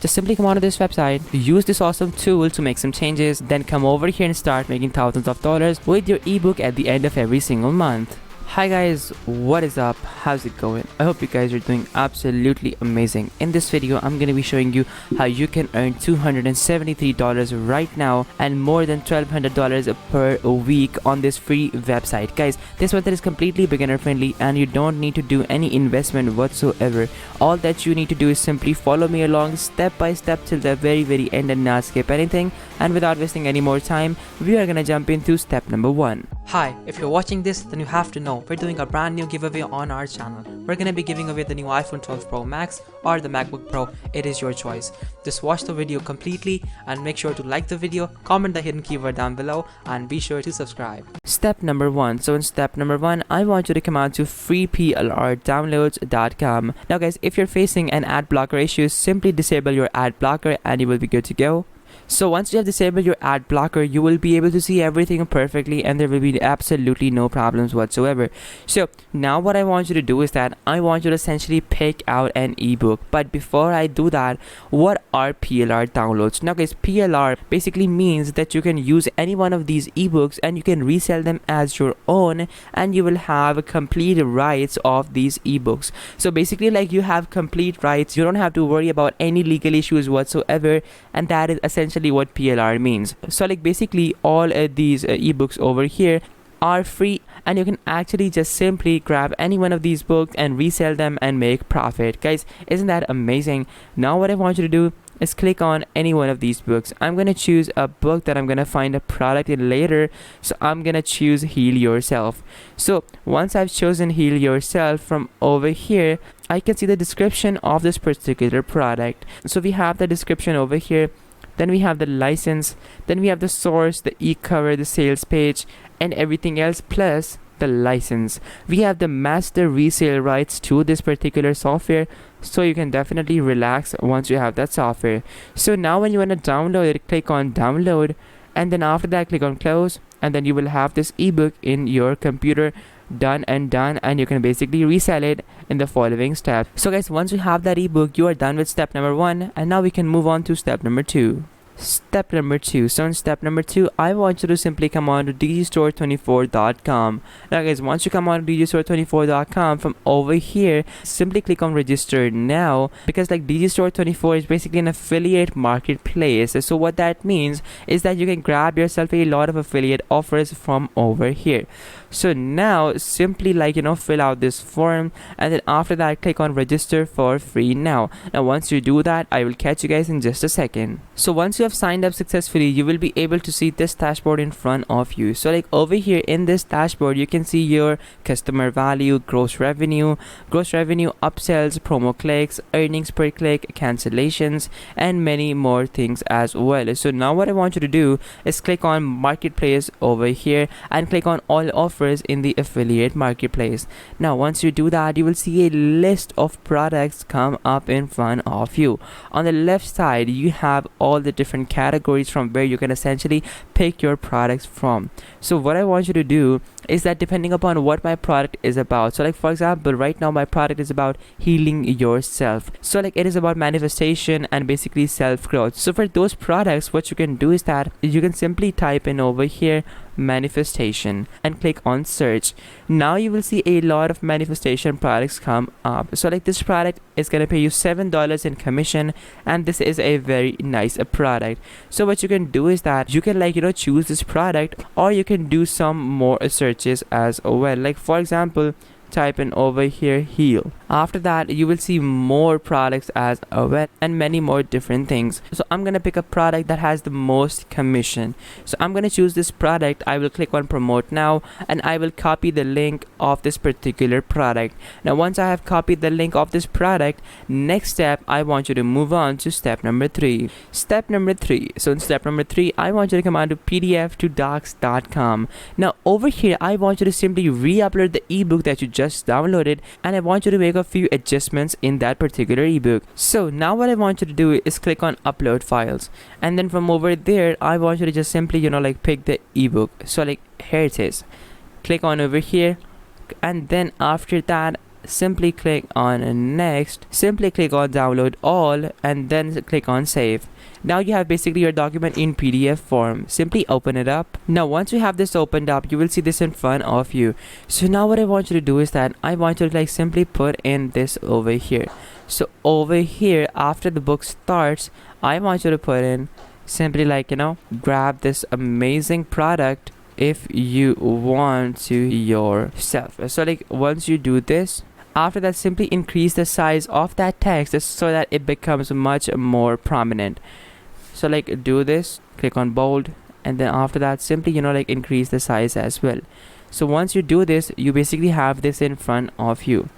Just simply come onto this website, use this awesome tool to make some changes, then come over here and start making thousands of dollars with your ebook at the end of every single month. Hi guys, what is up? How's it going? I hope you guys are doing absolutely amazing. In this video, I'm gonna be showing you how you can earn $273 right now and more than $1,200 per week on this free website. Guys, this method is completely beginner friendly and you don't need to do any investment whatsoever. All that you need to do is simply follow me along step by step till the very end and not skip anything. And without wasting any more time, we are gonna jump into step number 1. Hi, if you're watching this, then you have to know we're doing a brand new giveaway on our channel. We're gonna be giving away the new iPhone 12 Pro Max or the MacBook Pro. It is your choice. Just watch the video completely and make sure to like the video, comment the hidden keyword down below, and be sure to subscribe. Step number 1. So in step number 1, I want you to come out to freeplrdownloads.com. Now guys, if you're facing an ad blocker issue, simply disable your ad blocker and you will be good to go. So once you have disabled your ad blocker, you will be able to see everything perfectly and there will be absolutely no problems whatsoever. So now what I want you to do is that I want you to essentially pick out an ebook. But before I do that, what are PLR downloads? Now guys, PLR basically means that you can use any one of these ebooks and you can resell them as your own and you will have complete rights of these ebooks. So basically like you have complete rights, you don't have to worry about any legal issues whatsoever, and that is essentially what PLR means. So like basically all these ebooks over here are free and you can actually just simply grab any one of these books and resell them and make profit. Guys, isn't that amazing? Now what I want you to do is click on any one of these books. I'm gonna choose a book that I'm gonna find a product in later, so I'm gonna choose Heal Yourself. So once I've chosen Heal Yourself, from over here I can see the description of this particular product. So we have the description over here, then we have the license, then we have the source, the e-cover, the sales page, and everything else plus the license. We have the master resale rights to this particular software, so you can definitely relax once you have that software. So now when you want to download it, click on download, and then after that click on close, and then you will have this ebook in your computer done, and you can basically resell it in the following steps. So guys, once you have that ebook, you are done with step number 1, and now we can move on to step number 2. Step number 2. So in step number 2, I want you to simply come on to digistore24.com. Now guys, once you come on to digistore24.com, from over here simply click on register now, because like digistore24 is basically an affiliate marketplace. So what that means is that you can grab yourself a lot of affiliate offers from over here. So now simply fill out this form, and then after that click on register for free now. Now once you do that, I will catch you guys in just a second. So once you have signed up successfully, you will be able to see this dashboard in front of you. So like over here in this dashboard, you can see your customer value, gross revenue, upsells, promo clicks, earnings per click, cancellations, and many more things as well. So now what I want you to do is click on marketplace over here and click on all offers in the affiliate marketplace. Now once you do that, you will see a list of products come up in front of you. On the left side, you have all the different categories from where you can essentially pick your products from. So what I want you to do is that depending upon what my product is about, so like for example right now my product is about healing yourself, so like it is about manifestation and basically self-growth. So for those products, what you can do is that you can simply type in over here manifestation and click on search. Now you will see a lot of manifestation products come up. So like this product is gonna pay you $7 in commission, and this is a very nice product. So what you can do is that you can choose this product, or you can do some more searches as well. Like for example, type in over here heal. After that, you will see more products as well and many more different things. So I'm gonna pick a product that has the most commission. So I'm gonna choose this product. I will click on promote now, and I will copy the link of this particular product. Now once I have copied the link of this product, next step I want you to move on to step number 3. Step number 3. So in step number 3, I want you to come on to pdf2docs.com. Now over here, I want you to simply re-upload the ebook that you just downloaded, and I want you to make a few adjustments in that particular ebook. So now what I want you to do is click on upload files, and then from over there I want you to just simply pick the ebook. So like here it is, click on over here, and then after that simply click on next, simply click on download all, and then click on save. Now you have basically your document in PDF form. Simply open it up. Now once you have this opened up, you will see this in front of you. So now what I want you to do is that I want you to like simply put in this over here. So over here, after the book starts, I want you to put in simply like, you know, grab this amazing product if you want to yourself. So like once you do this, after that, simply increase the size of that text so that it becomes much more prominent. So like do this, click on bold, and then after that simply, you know, like increase the size as well. So once you do this, you basically have this in front of you.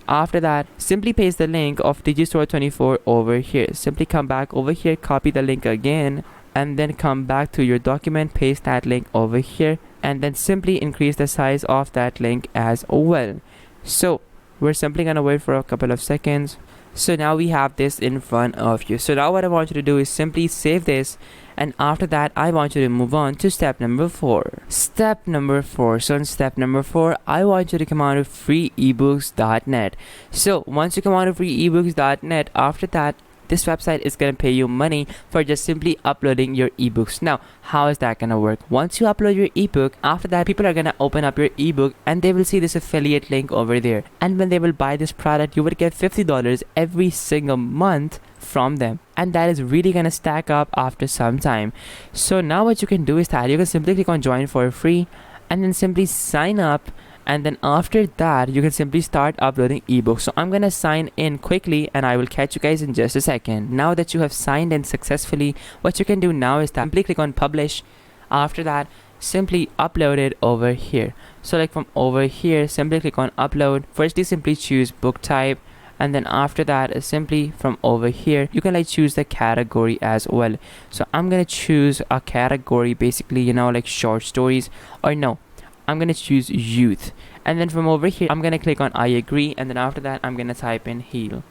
After that, simply paste the link of Digistore 24 over here. Simply come back over here, copy the link again, and then come back to your document, paste that link over here, and then simply increase the size of that link as well. So we're simply gonna wait for a couple of seconds. So now we have this in front of you. So now what I want you to do is simply save this, and after that I want you to move on to step number 4. Step number 4. So in step number 4, I want you to come on to freeebooks.net. So once you come on to freeebooks.net, after that this website is going to pay you money for just simply uploading your ebooks. Now, how is that going to work? Once you upload your ebook, after that people are going to open up your ebook and they will see this affiliate link over there. And when they will buy this product, you will get $50 every single month from them. And that is really going to stack up after some time. So now what you can do is that you can simply click on join for free and then simply sign up. And then after that, you can simply start uploading ebooks. So I'm gonna sign in quickly and I will catch you guys in just a second. Now that you have signed in successfully, what you can do now is that simply click on publish. After that, simply upload it over here. So like from over here, simply click on upload. Firstly, simply choose book type. And then after that, simply from over here, you can like choose the category as well. So I'm gonna choose a category, basically, you know, like short stories, or no, I'm gonna choose youth. And then from over here, I'm gonna click on I agree, and then after that I'm gonna type in heal.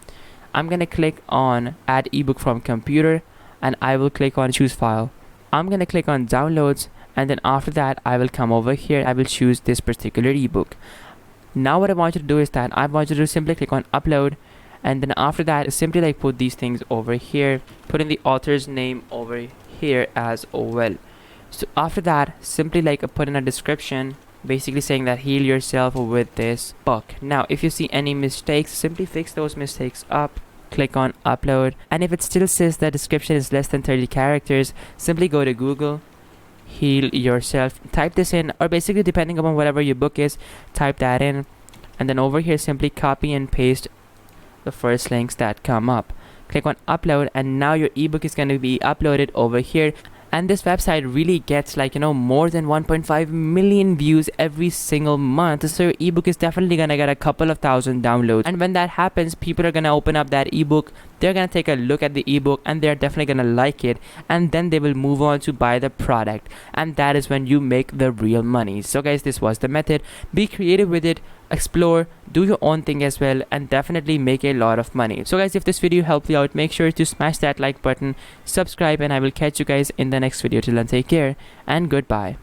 I'm gonna click on add ebook from computer, and I will click on choose file. I'm gonna click on downloads, and then after that I will come over here. I will choose this particular ebook. Now what I want you to do is that I want you to simply click on upload, and then after that simply like put these things over here, put in the author's name over here as well. So after that, simply like put in a description, basically saying that heal yourself with this book. Now if you see any mistakes, simply fix those mistakes up, click on upload, and if it still says the description is less than 30 characters, simply go to Google, heal yourself, type this in, or basically depending upon whatever your book is, type that in, and then over here simply copy and paste the first links that come up. Click on upload, and now your ebook is going to be uploaded over here. And this website really gets like, you know, more than 1.5 million views every single month. So your ebook is definitely gonna get a couple of thousand downloads. And when that happens, people are gonna open up that ebook, they're gonna take a look at the ebook, and they're definitely gonna like it, and then they will move on to buy the product. And that is when you make the real money. So guys, this was the method. Be creative with it, explore, do your own thing as well, and definitely make a lot of money. So guys, if this video helped you out, make sure to smash that like button, subscribe, and I will catch you guys in the next video. Till then, take care and goodbye.